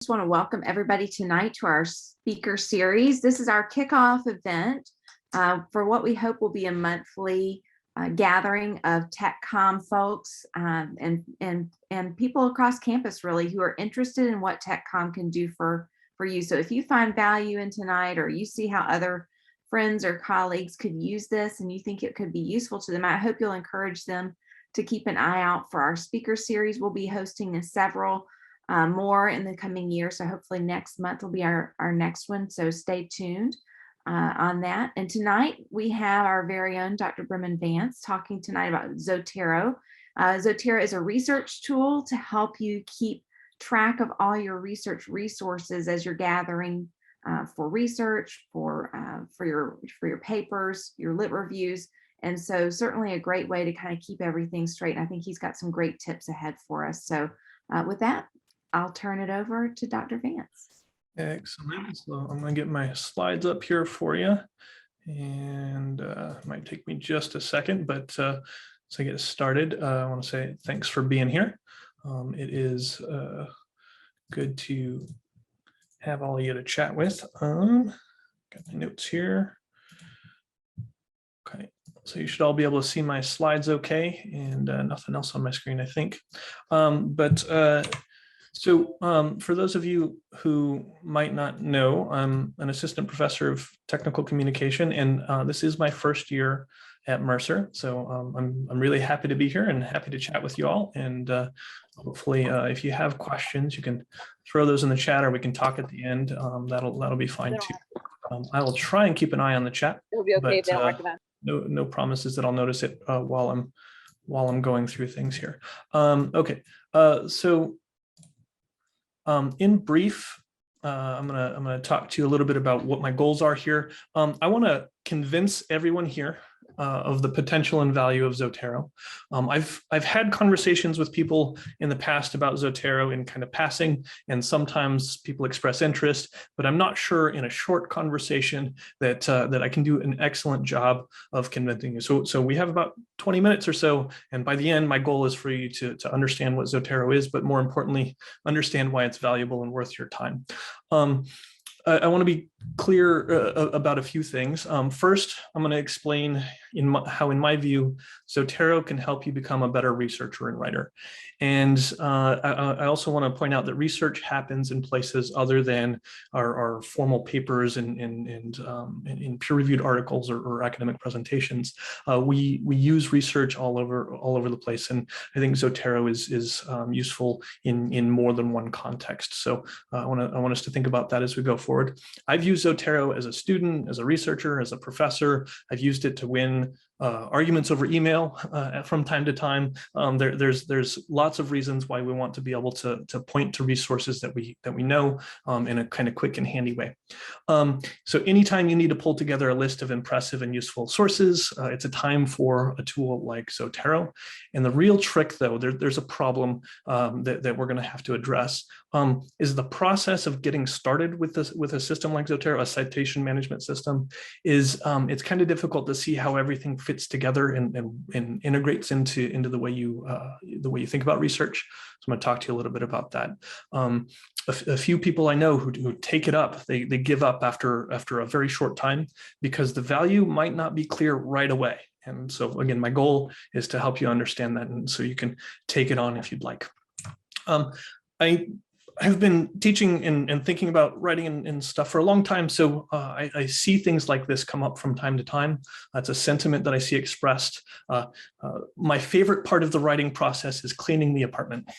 Just want to welcome everybody tonight to our speaker series. This is our kickoff event for what we hope will be a monthly gathering of TechCom folks and people across campus really who are interested in what TechCom can do for you. So if you find value in tonight, or you see how other friends or colleagues could use this and you think it could be useful to them, I hope you'll encourage them to keep an eye out for our speaker series. We'll be hosting several more in the coming year. So hopefully next month will be our next one. So stay tuned on that. And tonight we have our very own Dr. Vance talking tonight about Zotero. Zotero is a research tool to help you keep track of all your research resources as you're gathering for research, for your papers, your lit reviews. And so certainly a great way to kind of keep everything straight. And I think he's got some great tips ahead for us. So with that, I'll turn it over to Dr. Vance. Excellent. So I'm going to get my slides up here for you. And it might take me just a second, but to get started, I want to say thanks for being here. It is good to have all of you to chat with. Got my notes here. Okay, so you should all be able to see my slides okay, and nothing else on my screen, I think. So for those of you who might not know, I'm an assistant professor of technical communication, and this is my first year at Mercer. So I'm really happy to be here and happy to chat with you all. And hopefully, if you have questions, you can throw those in the chat, or we can talk at the end. That'll be fine too. I will try and keep an eye on the chat. It'll be okay if they don't recommend. No promises that I'll notice it while I'm going through things here. Okay, so. In brief, I'm gonna talk to you a little bit about what my goals are here. I want to convince everyone here of the potential and value of Zotero. I've had conversations with people in the past about Zotero in kind of passing, and sometimes people express interest, but I'm not sure in a short conversation that I can do an excellent job of convincing you. So we have about 20 minutes or so, and by the end, my goal is for you to understand what Zotero is, but more importantly, understand why it's valuable and worth your time. I want to be clear about a few things. First, I'm going to explain how, in my view, Zotero can help you become a better researcher and writer. And I also want to point out that research happens in places other than our formal papers and in peer-reviewed articles or academic presentations. We use research all over the place, and I think Zotero is useful in more than one context. So I want us to think about that as we go forward. I've used Zotero as a student, as a researcher, as a professor. I've used it to win arguments over email from time to time. There's lots of reasons why we want to be able to point to resources that we know in a kind of quick and handy way. So anytime you need to pull together a list of impressive and useful sources, it's a time for a tool like Zotero. And the real trick, though, there's a problem that we're going to have to address, is the process of getting started with a system like Zotero, a citation management system, is it's kind of difficult to see how everything fits together and integrates into the way you think about research. So I'm going to talk to you a little bit about that. A few people I know who take it up, they give up after a very short time because the value might not be clear right away. And so again, my goal is to help you understand that, and so you can take it on if you'd like. I've been teaching and thinking about writing and stuff for a long time, so I see things like this come up from time to time. That's a sentiment that I see expressed. My favorite part of the writing process is cleaning the apartment.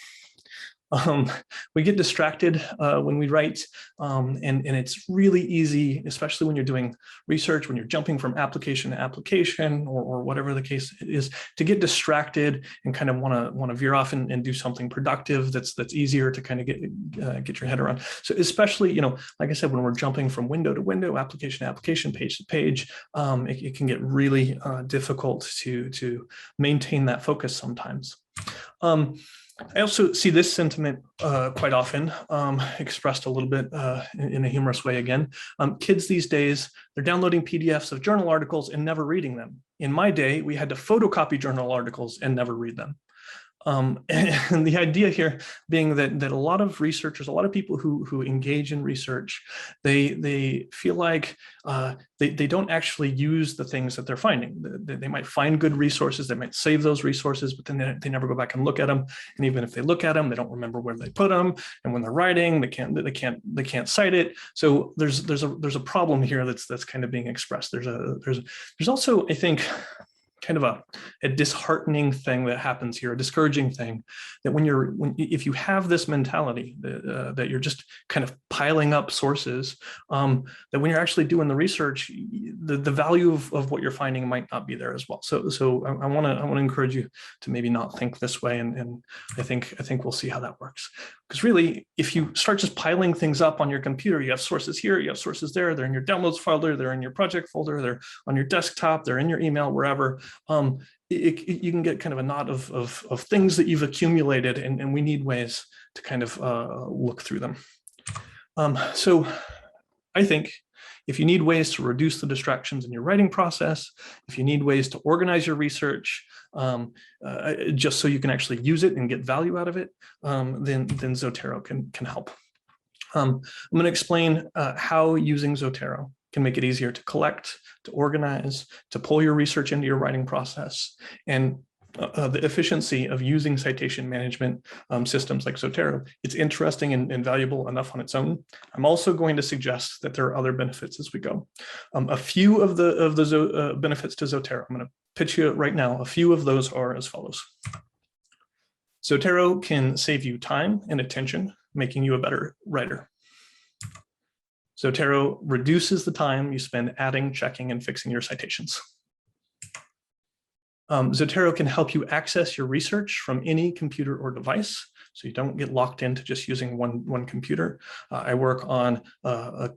We get distracted when we write, and it's really easy, especially when you're doing research, when you're jumping from application to application or whatever the case is, to get distracted and kind of want to veer off and do something productive that's easier to kind of get your head around. So especially, like I said, when we're jumping from window to window, application to application, page to page, it can get really difficult to maintain that focus sometimes. I also see this sentiment quite often expressed a little bit in a humorous way again. Kids these days, they're downloading PDFs of journal articles and never reading them. In my day, we had to photocopy journal articles and never read them. And the idea here being that a lot of researchers, a lot of people who engage in research, they feel like they don't actually use the things that they're finding. They might find good resources, they might save those resources, but then they never go back and look at them. And even if they look at them, they don't remember where they put them. And when they're writing, they can't cite it. So there's a problem here that's kind of being expressed. There's also, I think, kind of a disheartening thing that happens here, a discouraging thing, that if you have this mentality that you're just kind of piling up sources, that when you're actually doing the research, the value of what you're finding might not be there as well. So I want to encourage you to maybe not think this way, and I think we'll see how that works. Because really, if you start just piling things up on your computer, you have sources here, you have sources there, they're in your downloads folder, they're in your project folder, they're on your desktop, they're in your email, wherever. You can get kind of a knot of things that you've accumulated, and we need ways to kind of look through them. So I think if you need ways to reduce the distractions in your writing process, if you need ways to organize your research, just so you can actually use it and get value out of it, then Zotero can help. I'm going to explain how using Zotero can make it easier to collect, to organize, to pull your research into your writing process, and the efficiency of using citation management systems like Zotero. It's interesting and valuable enough on its own. I'm also going to suggest that there are other benefits as we go. A few of the benefits to Zotero, I'm going to pitch you right now. A few of those are as follows. Zotero can save you time and attention, making you a better writer. Zotero reduces the time you spend adding, checking, and fixing your citations. Zotero can help you access your research from any computer or device, so you don't get locked into just using one computer. I work on a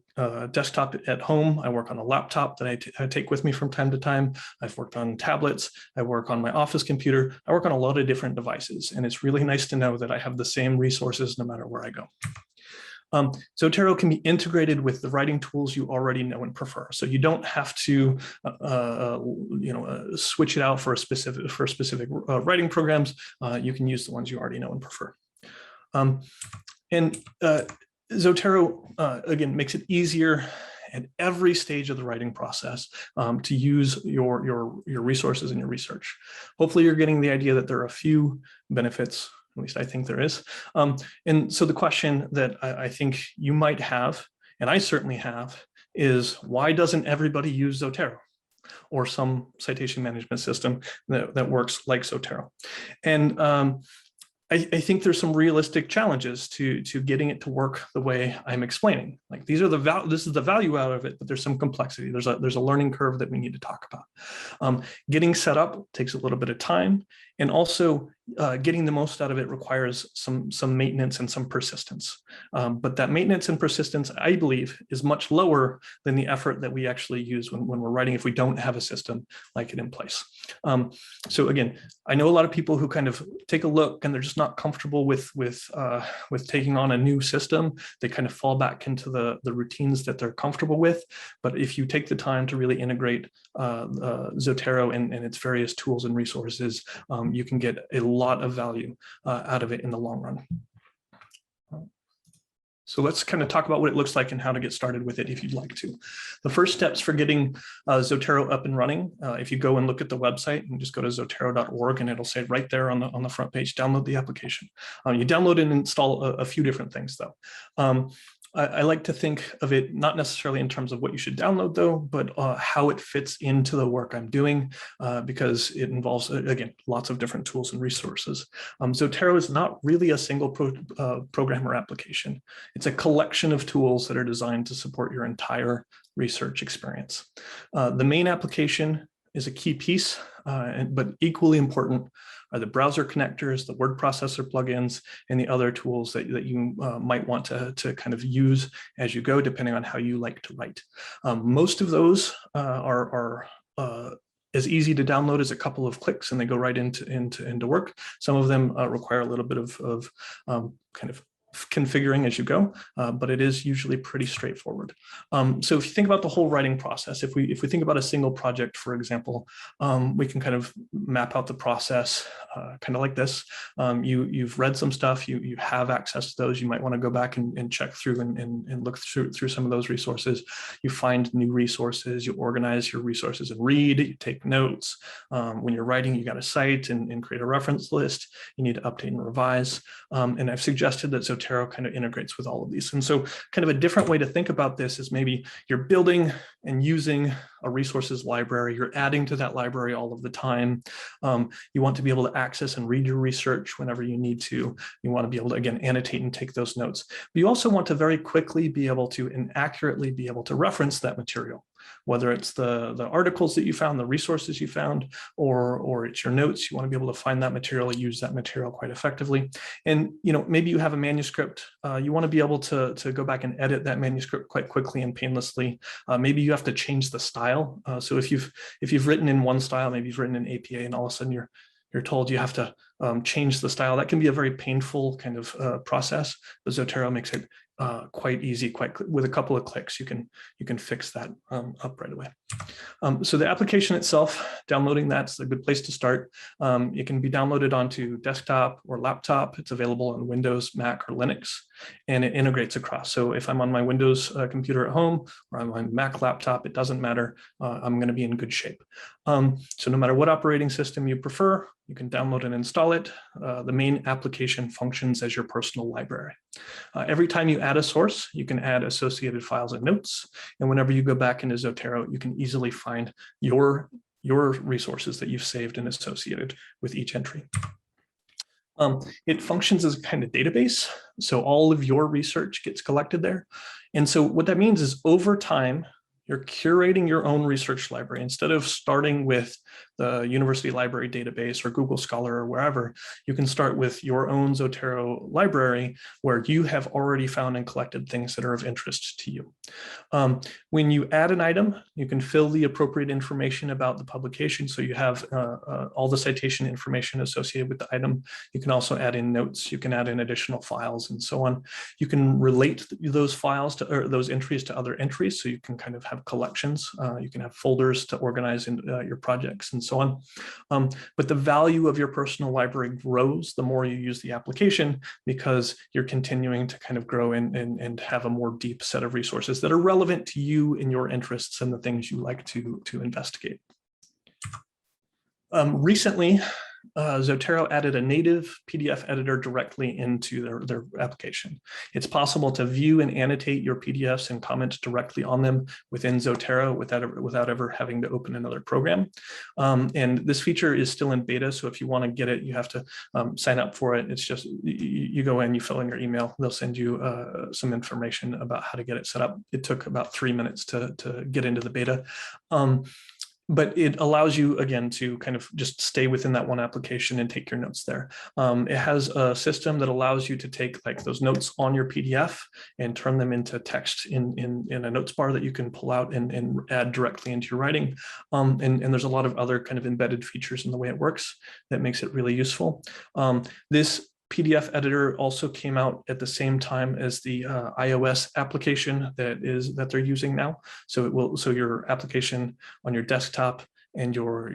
desktop at home. I work on a laptop that I take with me from time to time. I've worked on tablets. I work on my office computer. I work on a lot of different devices, and it's really nice to know that I have the same resources no matter where I go. Zotero can be integrated with the writing tools you already know and prefer. So you don't have to, switch it out for specific writing programs. You can use the ones you already know and prefer. Zotero, again, makes it easier at every stage of the writing process to use your resources in your research. Hopefully you're getting the idea that there are a few benefits. At least I think there is. And so the question that I think you might have, and I certainly have, is why doesn't everybody use Zotero or some citation management system that works like Zotero? And I think there's some realistic challenges to getting it to work the way I'm explaining. Like this is the value out of it, but there's some complexity. There's a learning curve that we need to talk about. Getting set up takes a little bit of time, and also getting the most out of it requires some maintenance and some persistence. But that maintenance and persistence, I believe, is much lower than the effort that we actually use when we're writing if we don't have a system like it in place. So again, I know a lot of people who kind of take a look and they're just not comfortable with taking on a new system. They kind of fall back into the routines that they're comfortable with. But if you take the time to really integrate Zotero and its various tools and resources, you can get a lot of value out of it in the long run. So let's kind of talk about what it looks like and how to get started with it if you'd like to. The first steps for getting Zotero up and running, if you go and look at the website and just go to zotero.org, and it'll say right there on the front page, download the application. You download and install a few different things though. I like to think of it not necessarily in terms of what you should download though, but how it fits into the work I'm doing, because it involves, again, lots of different tools and resources. Zotero is not really a single program or application. It's a collection of tools that are designed to support your entire research experience. The main application is a key piece, but equally important are the browser connectors, the word processor plugins, and the other tools that you might want to kind of use as you go, depending on how you like to write. Most of those are as easy to download as a couple of clicks, and they go right into work. Some of them require a little bit of kind of configuring as you go, but it is usually pretty straightforward. So if you think about the whole writing process, if we think about a single project, for example, we can kind of map out the process kind of like this. You've read some stuff, you have access to those. You might want to go back and check through and look through some of those resources. You find new resources, you organize your resources and read, you take notes. When you're writing, you got to cite and create a reference list. You need to update and revise. And I've suggested that Zotero kind of integrates with all of these. And so kind of a different way to think about this is maybe you're building and using a resources library. You're adding to that library all of the time. You want to be able to access and read your research whenever you need to. You want to be able to, again, annotate and take those notes. But you also want to very quickly be able to and accurately be able to reference that material, whether it's the articles that you found, the resources you found, or it's your notes. You want to be able to find that material, use that material quite effectively. And maybe you have a manuscript. You want to be able to go back and edit that manuscript quite quickly and painlessly. Maybe you have to change the style. So if you've written in one style, maybe you've written in APA, and all of a sudden you're told you have to change the style. That can be a very painful kind of process, but Zotero makes it quite easy, with a couple of clicks, you can fix that up right away. So the application itself, downloading that's a good place to start. It can be downloaded onto desktop or laptop. It's available on Windows, Mac, or Linux, and it integrates across. So if I'm on my Windows computer at home or on my Mac laptop, it doesn't matter. I'm going to be in good shape. So no matter what operating system you prefer, you can download and install it. The main application functions as your personal library. Every time you add a source, you can add associated files and notes. And whenever you go back into Zotero, you can easily find your resources that you've saved and associated with each entry. It functions as a kind of database. So all of your research gets collected there. And so what that means is over time, you're curating your own research library. Instead of starting with the university library database or Google Scholar or wherever, you can start with your own Zotero library where you have already found and collected things that are of interest to you. When you add an item, you can fill the appropriate information about the publication. So you have all the citation information associated with the item. You can also add in notes. You can add in additional files and so on. You can relate those files to, or those entries to other entries. So you can kind of have collections. You can have folders to organize in your projects and so on. But the value of your personal library grows the more you use the application, because you're continuing to kind of grow and have a more deep set of resources that are relevant to you and your interests and the things you like to investigate. Recently, Zotero added a native PDF editor directly into their application. It's possible to view and annotate your PDFs and comment directly on them within Zotero without ever having to open another program. And this feature is still in beta, so if you want to get it, you have to sign up for it. It's just, you go in, you fill in your email, they'll send you some information about how to get it set up. It took about 3 minutes to get into the beta. But it allows you, again, to kind of just stay within that one application and take your notes there. It has a system that allows you to take like those notes on your PDF and turn them into text in a notes bar that you can pull out and add directly into your writing. And there's a lot of other kind of embedded features in the way it works that makes it really useful. This PDF editor also came out at the same time as the iOS application that they're using now. So your application on your desktop and your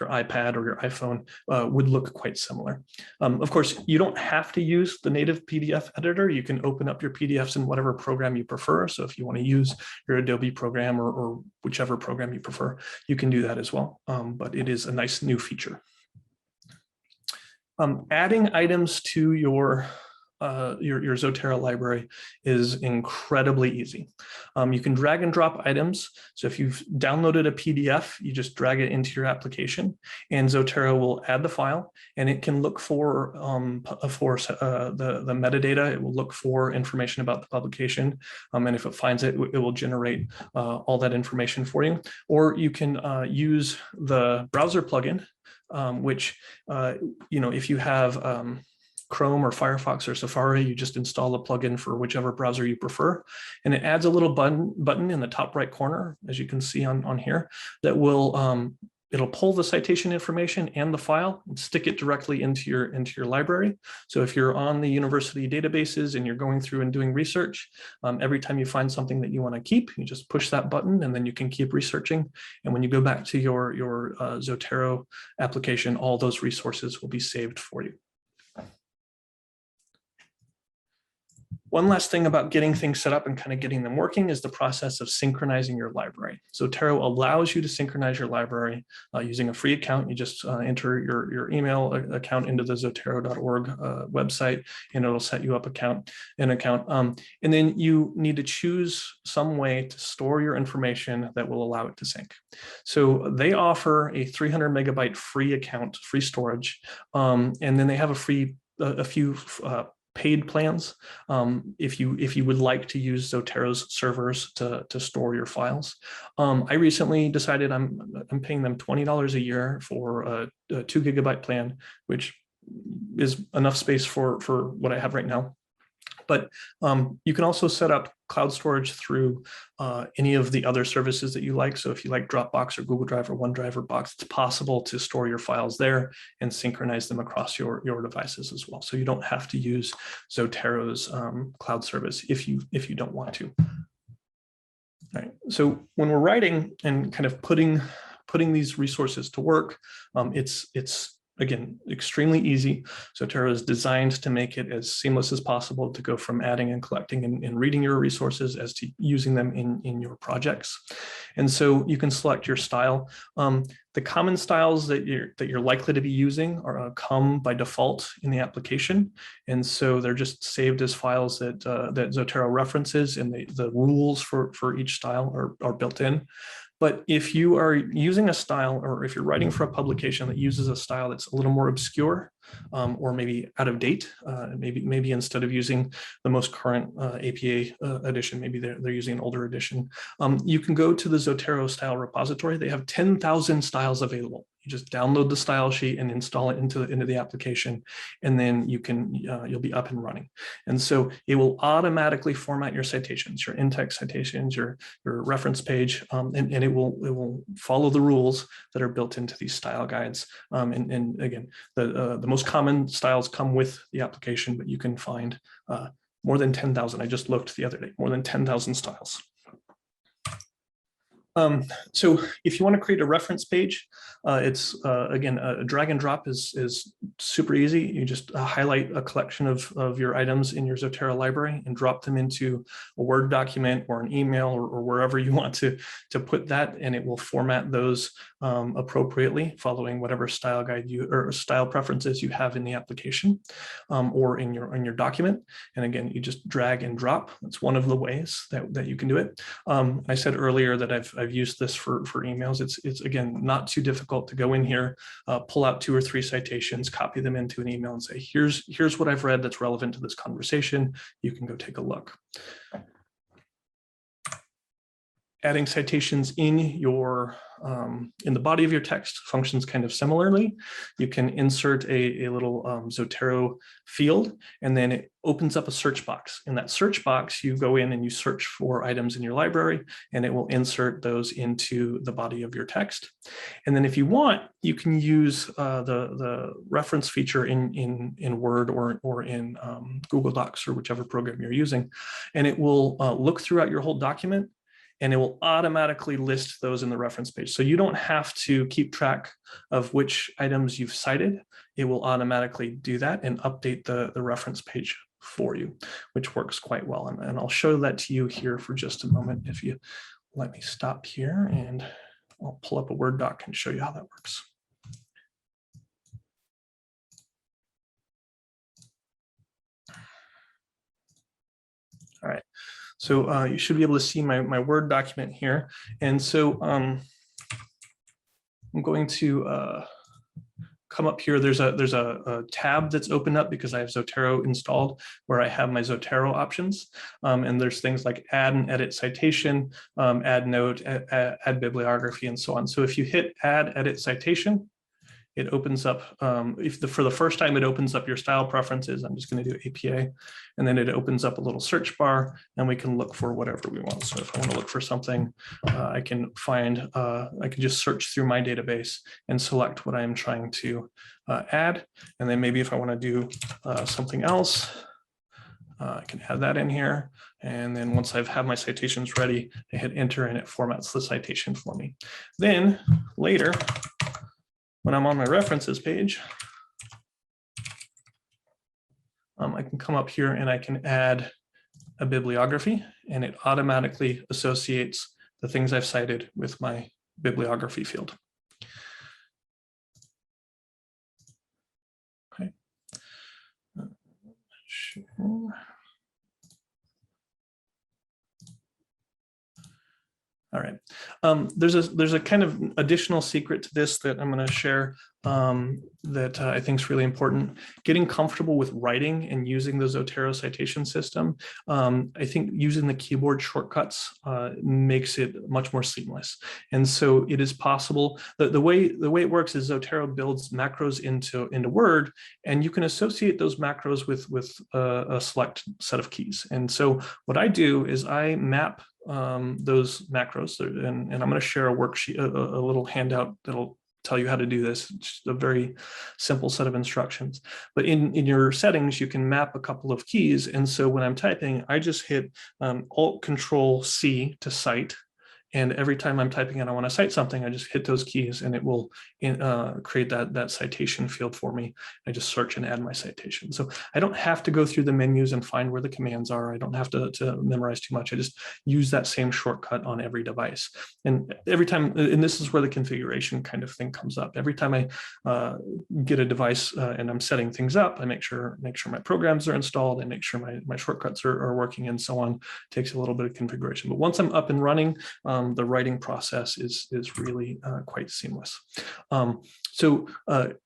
iPad or your iPhone would look quite similar. Of course, you don't have to use the native PDF editor. You can open up your PDFs in whatever program you prefer. So if you want to use your Adobe program or whichever program you prefer, you can do that as well. But it is a nice new feature. Adding items to your Zotero library is incredibly easy. You can drag and drop items. So if you've downloaded a PDF, you just drag it into your application, and Zotero will add the file, and it can look for the metadata. It will look for information about the publication, and if it finds it, it will generate all that information for you. Or you can use the browser plugin, which, if you have Chrome or Firefox or Safari, you just install a plugin for whichever browser you prefer. And it adds a little button in the top right corner, as you can see on here, that will it'll pull the citation information and the file and stick it directly into your library. So if you're on the university databases and you're going through and doing research, every time you find something that you want to keep, you just push that button and then you can keep researching. And when you go back to your Zotero application, all those resources will be saved for you. One last thing about getting things set up and kind of getting them working is the process of synchronizing your library. Zotero allows you to synchronize your library using a free account. You just enter your email account into the Zotero.org website, and it'll set you up an account. And then you need to choose some way to store your information that will allow it to sync. So they offer a 300 megabyte free account, free storage, and then they have a few paid plans if you would like to use Zotero's servers to store your files. I recently decided I'm paying them $20 a year for a 2 gigabyte plan, which is enough space for what I have right now. But you can also set up cloud storage through any of the other services that you like. So if you like Dropbox or Google Drive or OneDrive or Box, it's possible to store your files there and synchronize them across your devices as well. So you don't have to use Zotero's cloud service if you don't want to. All right. So when we're writing and kind of putting these resources to work, it's again, extremely easy. Zotero is designed to make it as seamless as possible to go from adding and collecting and reading your resources as to using them in your projects. And so you can select your style. The common styles that you're likely to be using come by default in the application. And so they're just saved as files that Zotero references, and the rules for each style are built in. But if you are using a style, or if you're writing for a publication that uses a style that's a little more obscure or maybe out of date, maybe instead of using the most current APA edition, maybe they're using an older edition, you can go to the Zotero style repository. They have 10,000 styles available. You just download the style sheet and install it into the application, and then you'll be up and running. And so it will automatically format your citations, your in-text citations, your reference page, and it will follow the rules that are built into these style guides. And again, the most common styles come with the application, but you can find more than 10,000. I just looked the other day, more than 10,000 styles. So if you want to create a reference page, it's again, a drag and drop is super easy. You just highlight a collection of your items in your Zotero library and drop them into a Word document or an email or wherever you want to put that, and it will format those appropriately, following whatever style guide or style preferences you have in the application or in your document. And again, you just drag and drop. That's one of the ways that you can do it. I said earlier that I've used this for emails. It's again, not too difficult to go in here, pull out 2 or 3 citations, copy them into an email and say, here's what I've read that's relevant to this conversation. You can go take a look. Adding citations in the body of your text functions kind of similarly. You can insert a little Zotero field, and then it opens up a search box. In that search box, you go in and you search for items in your library, and it will insert those into the body of your text. And then if you want, you can use the reference feature in Word or in Google Docs or whichever program you're using, and it will look throughout your whole document, and it will automatically list those in the reference page. So you don't have to keep track of which items you've cited. It will automatically do that and update the reference page for you, which works quite well. And I'll show that to you here for just a moment. If you let me stop here, and I'll pull up a Word doc and show you how that works. All right. So you should be able to see my Word document here. And so I'm going to come up here. There's a tab that's opened up because I have Zotero installed, where I have my Zotero options. And there's things like add and edit citation, add note, add bibliography, and so on. So if you hit add edit citation, it opens up, for the first time it opens up your style preferences. I'm just going to do APA, and then it opens up a little search bar, and we can look for whatever we want. So if I want to look for something, I can just search through my database and select what I am trying to add. And then maybe if I want to do something else, I can add that in here. And then once I've had my citations ready, I hit enter and it formats the citation for me. Then later, when I'm on my references page, I can come up here and I can add a bibliography, and it automatically associates the things I've cited with my bibliography field. Okay. Sure. All right. There's a kind of additional secret to this that I'm going to share that I think is really important. Getting comfortable with writing and using the Zotero citation system. I think using the keyboard shortcuts makes it much more seamless. And so it is possible that the way it works is Zotero builds macros into Word, and you can associate those macros with a select set of keys. And so what I do is I map those macros, and I'm going to share a worksheet, a little handout that'll tell you how to do this. It's a very simple set of instructions. But in your settings, you can map a couple of keys. And so when I'm typing, I just hit Alt-Control-C to cite. And every time I'm typing and I want to cite something, I just hit those keys and it will create that citation field for me. I just search and add my citation. So I don't have to go through the menus and find where the commands are. I don't have to memorize too much. I just use that same shortcut on every device. And every time, and this is where the configuration kind of thing comes up. Every time I get a device and I'm setting things up, I make sure my programs are installed, I make sure my shortcuts are working, and so on. It takes a little bit of configuration. But once I'm up and running, the writing process is really quite seamless. So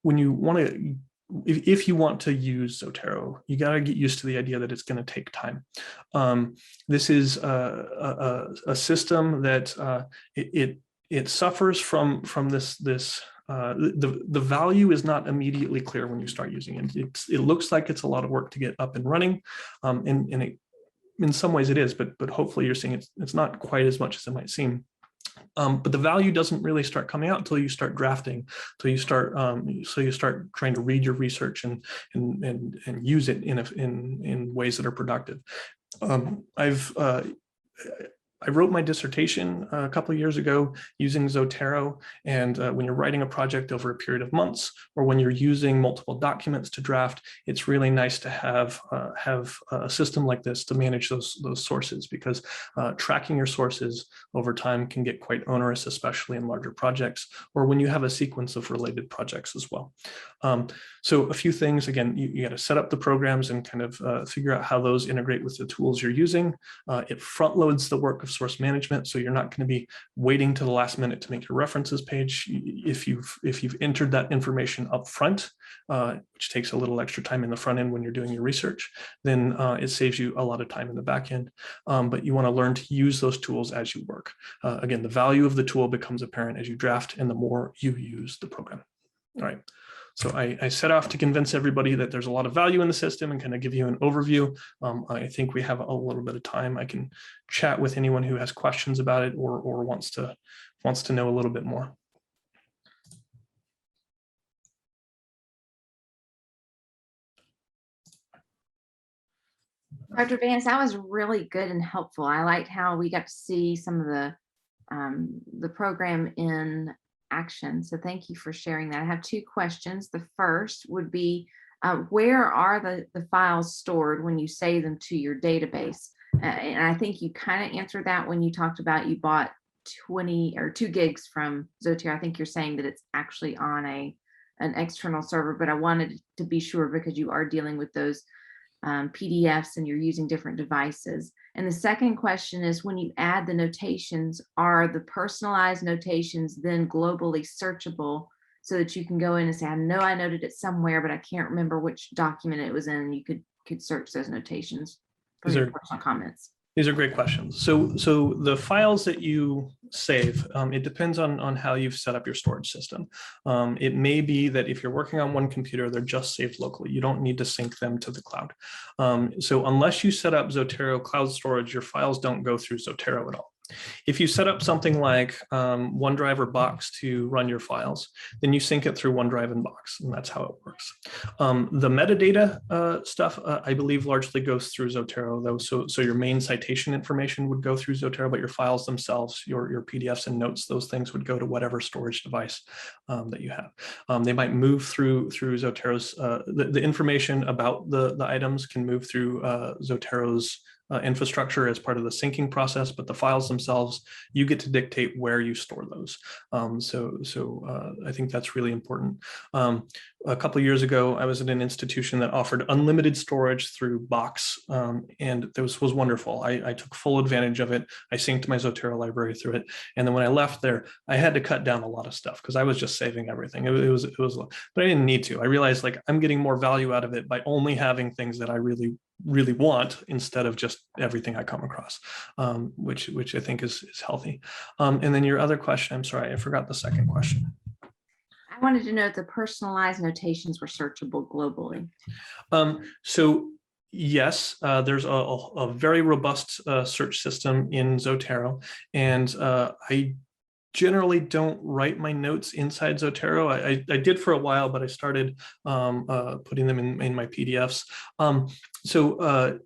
when you want to, if you want to use Zotero, you got to get used to the idea that it's going to take time. This is a system that it suffers from this. The value is not immediately clear when you start using it. It looks like it's a lot of work to get up and running, and in some ways it is, but hopefully you're seeing it's not quite as much as it might seem. But the value doesn't really start coming out until you start drafting, until you start so you start trying to read your research and use it in ways that are productive. I wrote my dissertation a couple of years ago using Zotero, and when you're writing a project over a period of months, or when you're using multiple documents to draft, it's really nice to have a system like this to manage those sources, because tracking your sources over time can get quite onerous, especially in larger projects, or when you have a sequence of related projects as well. So a few things, again, you got to set up the programs and kind of figure out how those integrate with the tools you're using. It front loads the work of source management, so you're not going to be waiting to the last minute to make your references page. If you've entered that information up front, which takes a little extra time in the front end when you're doing your research, then it saves you a lot of time in the back end. But you want to learn to use those tools as you work. Again, the value of the tool becomes apparent as you draft and the more you use the program. All right. So I set off to convince everybody that there's a lot of value in the system and kind of give you an overview. I think we have a little bit of time. I can chat with anyone who has questions about it or wants to know a little bit more. Dr. Vance, that was really good and helpful. I liked how we got to see some of the program in action. So thank you for sharing that. I have two questions. The first would be, where are the files stored when you save them to your database? And I think you kind of answered that when you talked about you bought 20 or 2 gigs from Zotero. I think you're saying that it's actually on an external server, but I wanted to be sure because you are dealing with those PDFs and you're using different devices. And the second question is, when you add the notations, are the personalized notations then globally searchable so that you can go in and say, I know I noted it somewhere, but I can't remember which document it was in, and you could search those notations for your personal comments? These are great questions. So the files that you save, it depends on how you've set up your storage system. It may be that if you're working on one computer, they're just saved locally. You don't need to sync them to the cloud. So unless you set up Zotero cloud storage, your files don't go through Zotero at all. If you set up something like OneDrive or Box to run your files, then you sync it through OneDrive and Box, and that's how it works. The metadata stuff, I believe, largely goes through Zotero, though. So your main citation information would go through Zotero, but your files themselves, your PDFs and notes, those things would go to whatever storage device that you have. They might move through Zotero's, the information about the items can move through Zotero's infrastructure as part of the syncing process, but the files themselves, you get to dictate where you store those. So I think that's really important. A couple of years ago, I was at an institution that offered unlimited storage through Box, and this was wonderful. I took full advantage of it. I synced my Zotero library through it, and then when I left there, I had to cut down a lot of stuff because I was just saving everything. It was, but I didn't need to. I realized like I'm getting more value out of it by only having things that I really want instead of just everything I come across, which I think is healthy. And then your other question, I'm sorry, I forgot the second question. I wanted to know if the personalized notations were searchable globally. So yes, there's a very robust search system in Zotero, and I generally don't write my notes inside Zotero. I did for a while, but I started putting them in my PDFs. So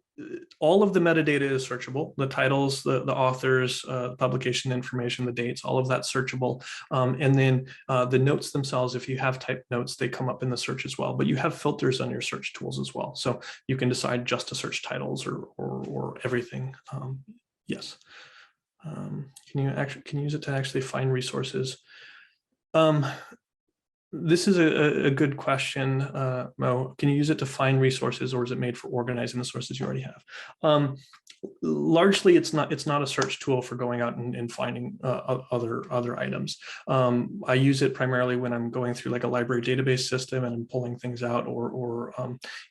all of the metadata is searchable. The titles, the authors, publication information, the dates, all of that's searchable. And then the notes themselves, if you have typed notes, they come up in the search as well. But you have filters on your search tools as well. So you can decide just to search titles or everything. Yes. Can you use it to actually find resources? This is a good question, Mo. Can you use it to find resources, or is it made for organizing the sources you already have? Largely, it's not a search tool for going out and finding other items. I use it primarily when I'm going through like a library database system and I'm pulling things out, or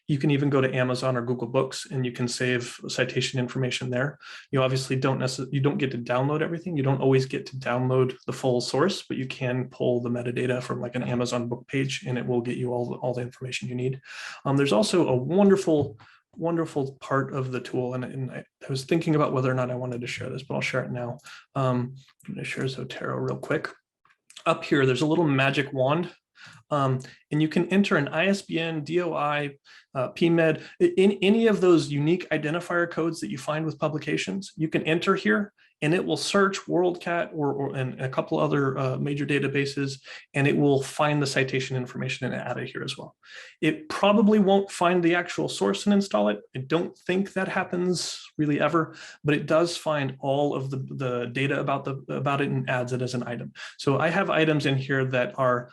you can even go to Amazon or Google Books and you can save citation information there. You obviously don't get to download everything. You don't always get to download the full source, but you can pull the metadata from like an Amazon book page and it will get you all the information you need. There's also a wonderful part of the tool, and I was thinking about whether or not I wanted to share this, but I'll share it now. I'm going to share Zotero real quick. Up here, there's a little magic wand, and you can enter an ISBN, DOI, PMED, in any of those unique identifier codes that you find with publications. You can enter here, and it will search WorldCat and a couple other major databases, and it will find the citation information and add it here as well. It probably won't find the actual source and install it. I don't think that happens really ever, but it does find all of the data about it and adds it as an item. So I have items in here that are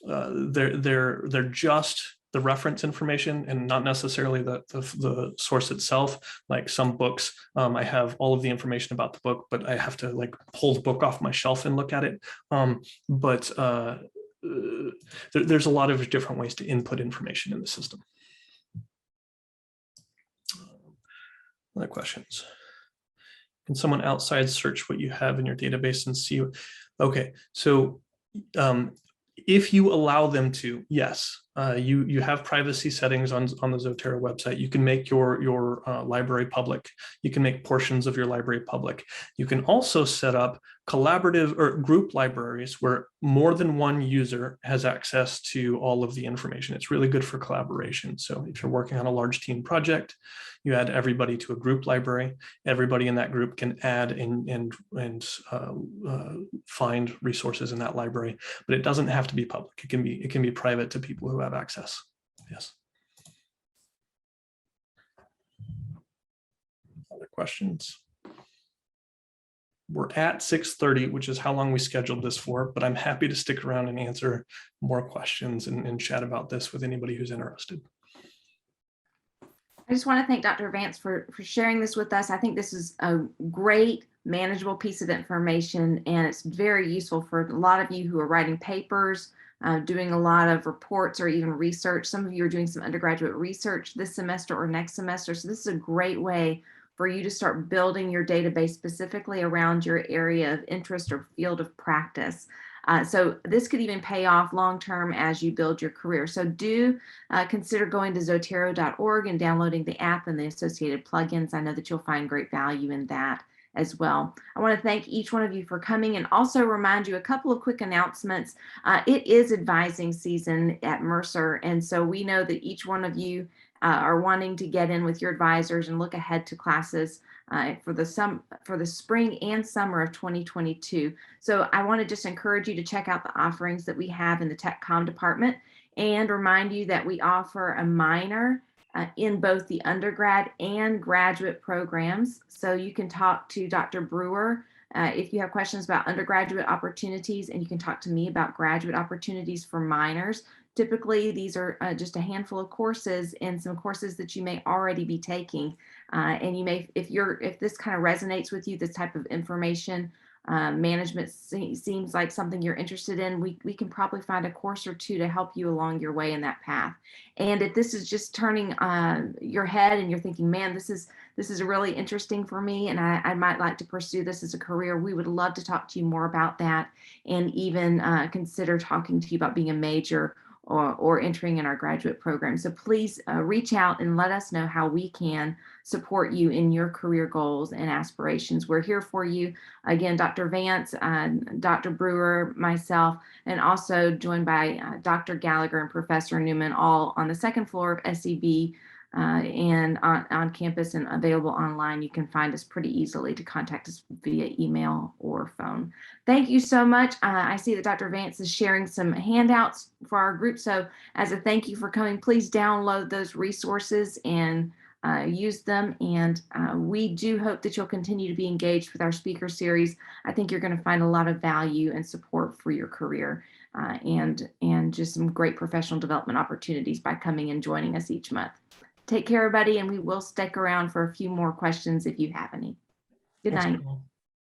they're just the reference information and not necessarily the source itself. Like some books, I have all of the information about the book, but I have to like pull the book off my shelf and look at it. There's a lot of different ways to input information in the system. Other questions? Can someone outside search what you have in your database and see? Okay, so if you allow them to, yes, you have privacy settings on the Zotero website. You can make your library public. You can make portions of your library public. You can also set up collaborative or group libraries where more than one user has access to all of the information. It's really good for collaboration. So if you're working on a large team project, you add everybody to a group library. Everybody in that group can add and find resources in that library, but it doesn't have to be public. It can be private to people who have access. Yes. Other questions? We're at 6:30, which is how long we scheduled this for, but I'm happy to stick around and answer more questions and chat about this with anybody who's interested. I just want to thank Dr. Vance for sharing this with us. I think this is a great, manageable piece of information, and it's very useful for a lot of you who are writing papers, doing a lot of reports or even research. Some of you are doing some undergraduate research this semester or next semester. So this is a great way for you to start building your database specifically around your area of interest or field of practice. So this could even pay off long-term as you build your career. So do consider going to Zotero.org and downloading the app and the associated plugins. I know that you'll find great value in that as well. I want to thank each one of you for coming and also remind you a couple of quick announcements. It is advising season at Mercer, and so we know that each one of you are wanting to get in with your advisors and look ahead to classes for the spring and summer of 2022. So I want to just encourage you to check out the offerings that we have in the Tech Comm department and remind you that we offer a minor in both the undergrad and graduate programs. So you can talk to Dr. Brewer if you have questions about undergraduate opportunities, and you can talk to me about graduate opportunities for minors. Typically, these are just a handful of courses and some courses that you may already be taking. And you may, if this kind of resonates with you, this type of information management seems like something you're interested in, we can probably find a course or two to help you along your way in that path. And if this is just turning your head and you're thinking, man, this is really interesting for me and I might like to pursue this as a career, we would love to talk to you more about that and even consider talking to you about being a major or entering in our graduate program. So please reach out and let us know how we can support you in your career goals and aspirations. We're here for you. Again, Dr. Vance, Dr. Brewer, myself, and also joined by Dr. Gallagher and Professor Newman, all on the second floor of SEB and on campus and available online. You can find us pretty easily to contact us via email or phone. Thank you so much. I see that Dr. Vance is sharing some handouts for our group. So as a thank you for coming, please download those resources and use them. And we do hope that you'll continue to be engaged with our speaker series. I think you're going to find a lot of value and support for your career and just some great professional development opportunities by coming and joining us each month. Take care, everybody, and we will stick around for a few more questions if you have any. Good night.